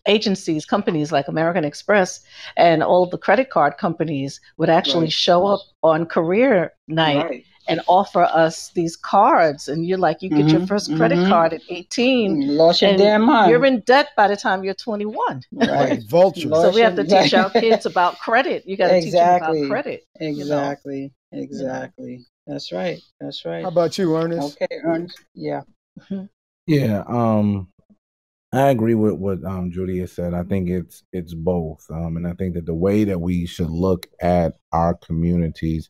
agencies, companies like American Express and all of the credit card companies would actually show up on career night and offer us these cards. And you're like, you get your first credit card at 18.
You lost your damn mind.
You're in debt by the time you're 21.
Right.
Vultures.
So we have to teach our kids about credit. You got to teach them about credit.
Exactly. That's right.
How about you, Ernest?
Okay, Ernest. Yeah.
Yeah. I agree with what Judy has said. I think it's both, and I think that the way that we should look at our communities,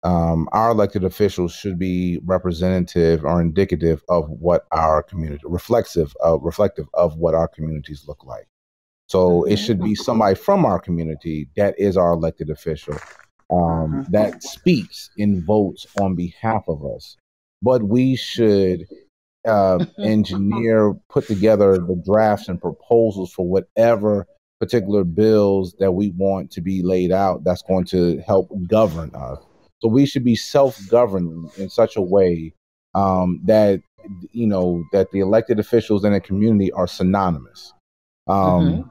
our elected officials should be representative or indicative of what our community, reflective of what our communities look like. So it should be somebody from our community that is our elected official, that speaks and votes on behalf of us. But we should engineer, put together the drafts and proposals for whatever particular bills that we want to be laid out that's going to help govern us. So we should be self-governing in such a way that that the elected officials in the community are synonymous. To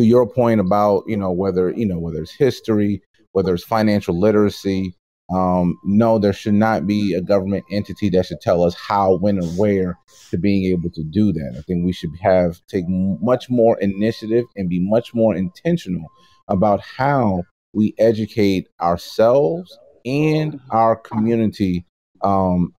your point about whether it's history, whether it's financial literacy. No, there should not be a government entity that should tell us how, when, and where to being able to do that. I think we should take much more initiative and be much more intentional about how we educate ourselves and our community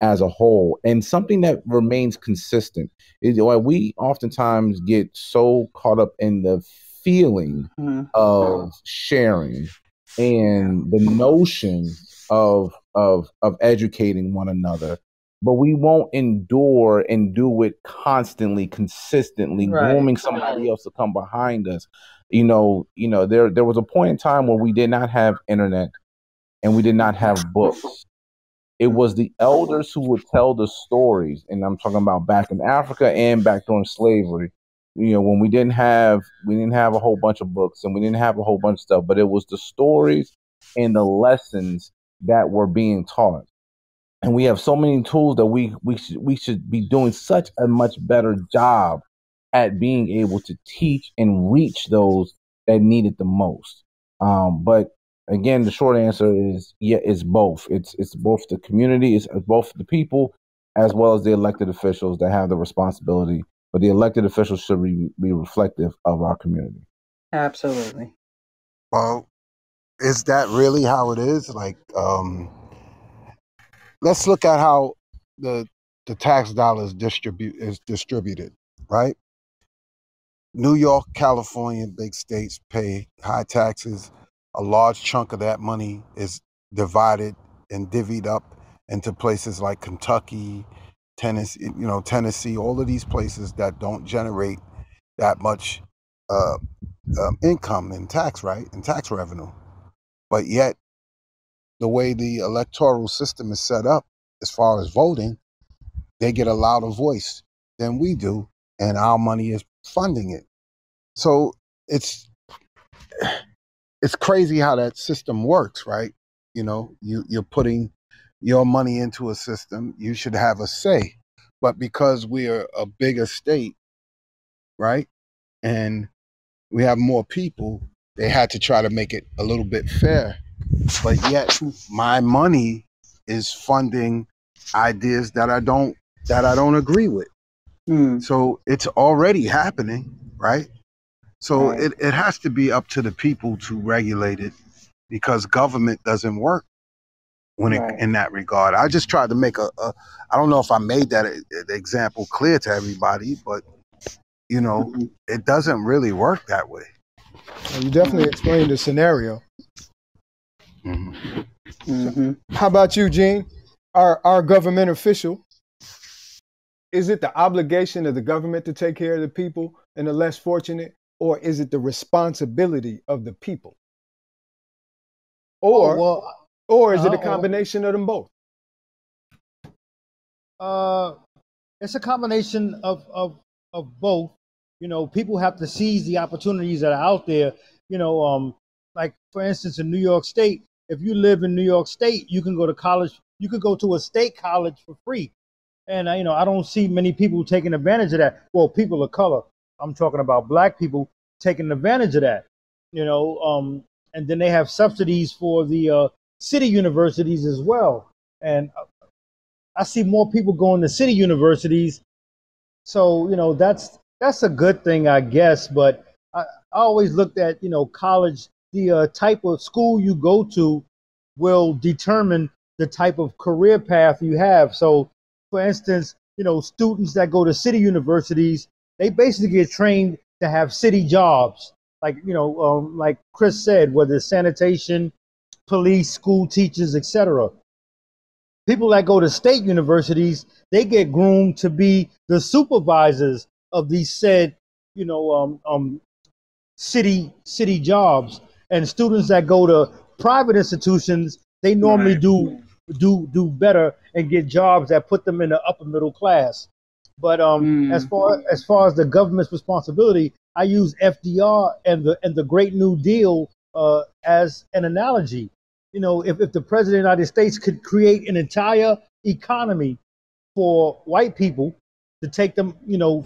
as a whole. And something that remains consistent is why we oftentimes get so caught up in the feeling of sharing and the notion of educating one another, but we won't endure and do it constantly, consistently, grooming somebody else to come behind us. There was a point in time where we did not have internet and we did not have books. It was the elders who would tell the stories, and I'm talking about back in Africa and back during slavery. When we didn't have a whole bunch of books and we didn't have a whole bunch of stuff, but it was the stories and the lessons that were being taught. And we have so many tools that we should be doing such a much better job at being able to teach and reach those that need it the most. But Again, the short answer is yeah, it's both. It's both the community, it's both the people, as well as the elected officials that have the responsibility. But the elected officials should be reflective of our community.
Absolutely.
Well, is that really how it is? Like, let's look at how the tax dollars is distributed, right? New York, California, big states pay high taxes. A large chunk of that money is divided and divvied up into places like Kentucky, Tennessee, all of these places that don't generate that much income and tax, right? And tax revenue. But yet, the way the electoral system is set up, as far as voting, they get a louder voice than we do, and our money is funding it. So it's crazy how that system works, right? You're putting your money into a system, you should have a say. But because we are a bigger state, right, and we have more people, they had to try to make it a little bit fair. But yet my money is funding ideas that I don't agree with. So it's already happening, right? So right. It has to be up to the people to regulate it, because government doesn't work when right. in that regard. I just tried to make I don't know if I made that example clear to everybody, but it doesn't really work that way.
Well, you definitely explained the scenario. So, how about you, Gene? Our government official, is it the obligation of the government to take care of the people and the less fortunate, or is it the responsibility of the people? Or is it a combination of them both?
It's a combination of both. People have to seize the opportunities that are out there. Like for instance, in New York State, if you live in New York State, you can go to college. You could go to a state college for free. And I don't see many people taking advantage of that. Well, people of color, I'm talking about black people taking advantage of that. And then they have subsidies for the city universities as well. And I see more people going to city universities. So, that's a good thing, I guess. But I always looked at, college, the type of school you go to will determine the type of career path you have. So, for instance, students that go to city universities, they basically get trained to have city jobs. Like, like Chris said, whether it's sanitation, police, school teachers, etc. People that go to state universities, they get groomed to be the supervisors of these said, city jobs. And students that go to private institutions, they normally do better and get jobs that put them in the upper middle class. But as far as the government's responsibility, I use FDR and the Great New Deal as an analogy. If the president of the United States could create an entire economy for white people to take them,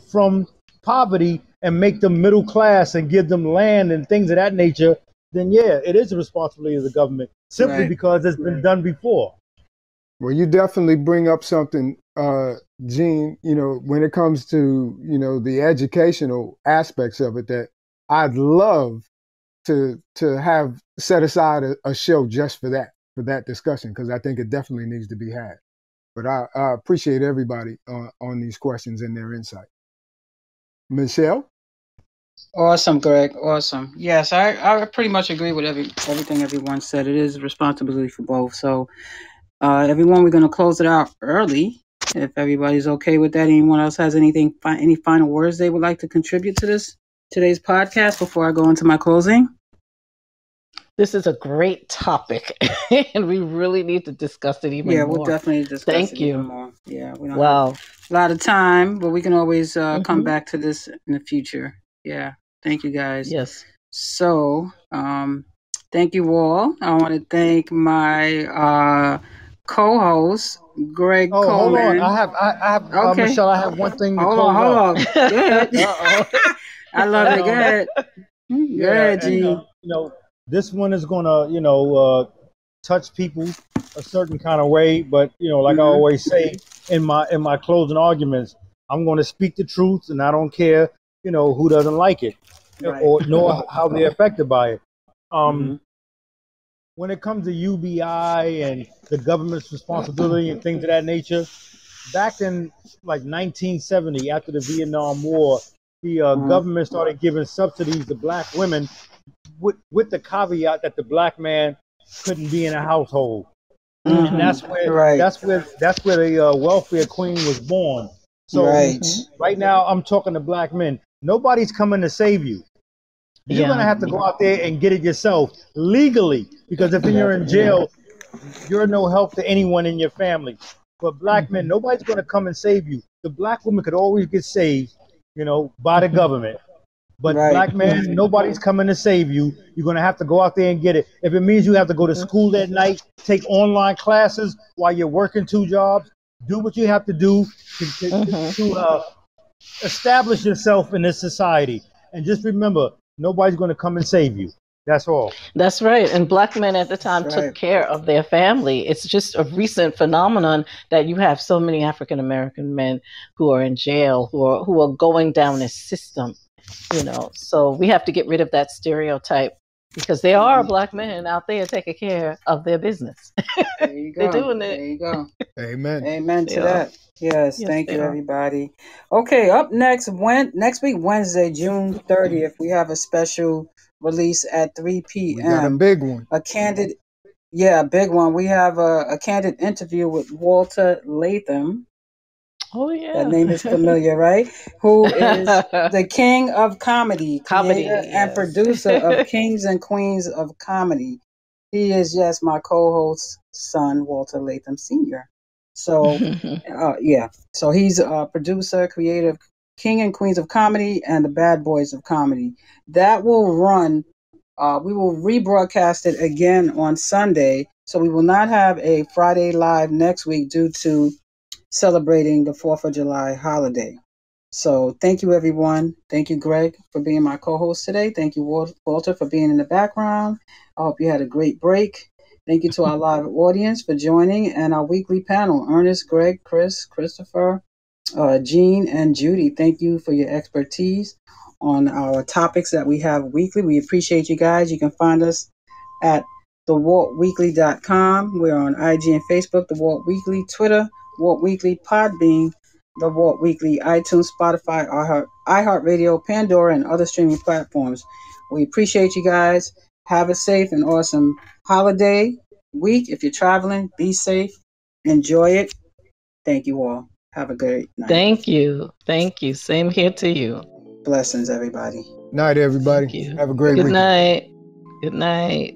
from poverty and make them middle class and give them land and things of that nature, then yeah, it is the responsibility of the government, simply because it's been done before.
Well, you definitely bring up something, Gene, when it comes to, the educational aspects of it, that I'd love to have set aside a show just for that discussion, because I think it definitely needs to be had. But I appreciate everybody on these questions and their insight. Michelle?
Awesome, Greg. Awesome. Yes, I pretty much agree with everything everyone said. It is a responsibility for both. So, everyone, we're going to close it out early, if everybody's okay with that. Anyone else has any final words they would like to contribute to today's podcast before I go into my closing?
This is a great topic, and we really need to discuss it even more.
Yeah, we'll definitely discuss
it
even more. Yeah, we don't have a lot of time, but we can always come back to this in the future. Yeah, thank you, guys.
Yes.
So, thank you all. I want to thank my co-host, Greg Coleman.
Hold on. I have
okay.
Michelle, I have one thing to close
Hold on.
Go ahead.
I love it. Go ahead. Go ahead, Gene.
This one is gonna, touch people a certain kind of way. But like I always say in my closing arguments, I'm going to speak the truth, and I don't care, who doesn't like it, or nor how they're affected by it. When it comes to UBI and the government's responsibility and things of that nature, back in like 1970, after the Vietnam War, the government started giving subsidies to black women with the caveat that the black man couldn't be in a household. And that's where the welfare queen was born. So right now I'm talking to black men. Nobody's coming to save you. You're going to have to go out there and get it yourself legally, because if you're in jail, you're no help to anyone in your family. But black men, nobody's going to come and save you. The black woman could always get saved, by the government. But black man, nobody's coming to save you. You're going to have to go out there and get it. If it means you have to go to school at night, take online classes while you're working 2 jobs, do what you have to do to establish yourself in this society. And just remember, nobody's going to come and save you. That's all.
That's right. And black men at the time took care of their family. It's just a recent phenomenon that you have so many African American men who are in jail, who are going down this system. So we have to get rid of that stereotype, because there are black men out there taking care of their business.
There you go.
They're doing it.
There you go.
Amen.
Amen to that. Yes, thank you, everybody. Okay, up next week, Wednesday, June 30th, we have a special release at 3 p.m.
We got a big one.
A big one. We have a candid interview with Walter Latham.
Oh, yeah.
That name is familiar, right? Who is the king of comedy, creator and producer of Kings and Queens of Comedy. He is, my co-host's son, Walter Latham Sr. So, So he's a producer, creator, King and Queens of Comedy, and the Bad Boys of Comedy. That will run, we will rebroadcast it again on Sunday. So we will not have a Friday live next week due to celebrating the 4th of July holiday. So thank you, everyone. Thank you, Greg, for being my co-host today. Thank you, Walter, for being in the background. I hope you had a great break. Thank you to our live audience for joining, and our weekly panel, Ernest, Greg, Chris, Christopher, Jean, and Judy. Thank you for your expertise on our topics that we have weekly. We appreciate you guys. You can find us at thewaltweekly.com. We're on IG and Facebook, The Walt Weekly, Twitter, Walt Weekly, Podbean, The Walt Weekly, iTunes, Spotify, iHeartRadio, Pandora, and other streaming platforms. We appreciate you guys. Have a safe and awesome holiday week. If you're traveling, be safe. Enjoy it. Thank you all. Have a good night.
Thank you. Thank you. Same here to you.
Blessings, everybody.
Night, everybody. Have a great week.
Good night. Good night.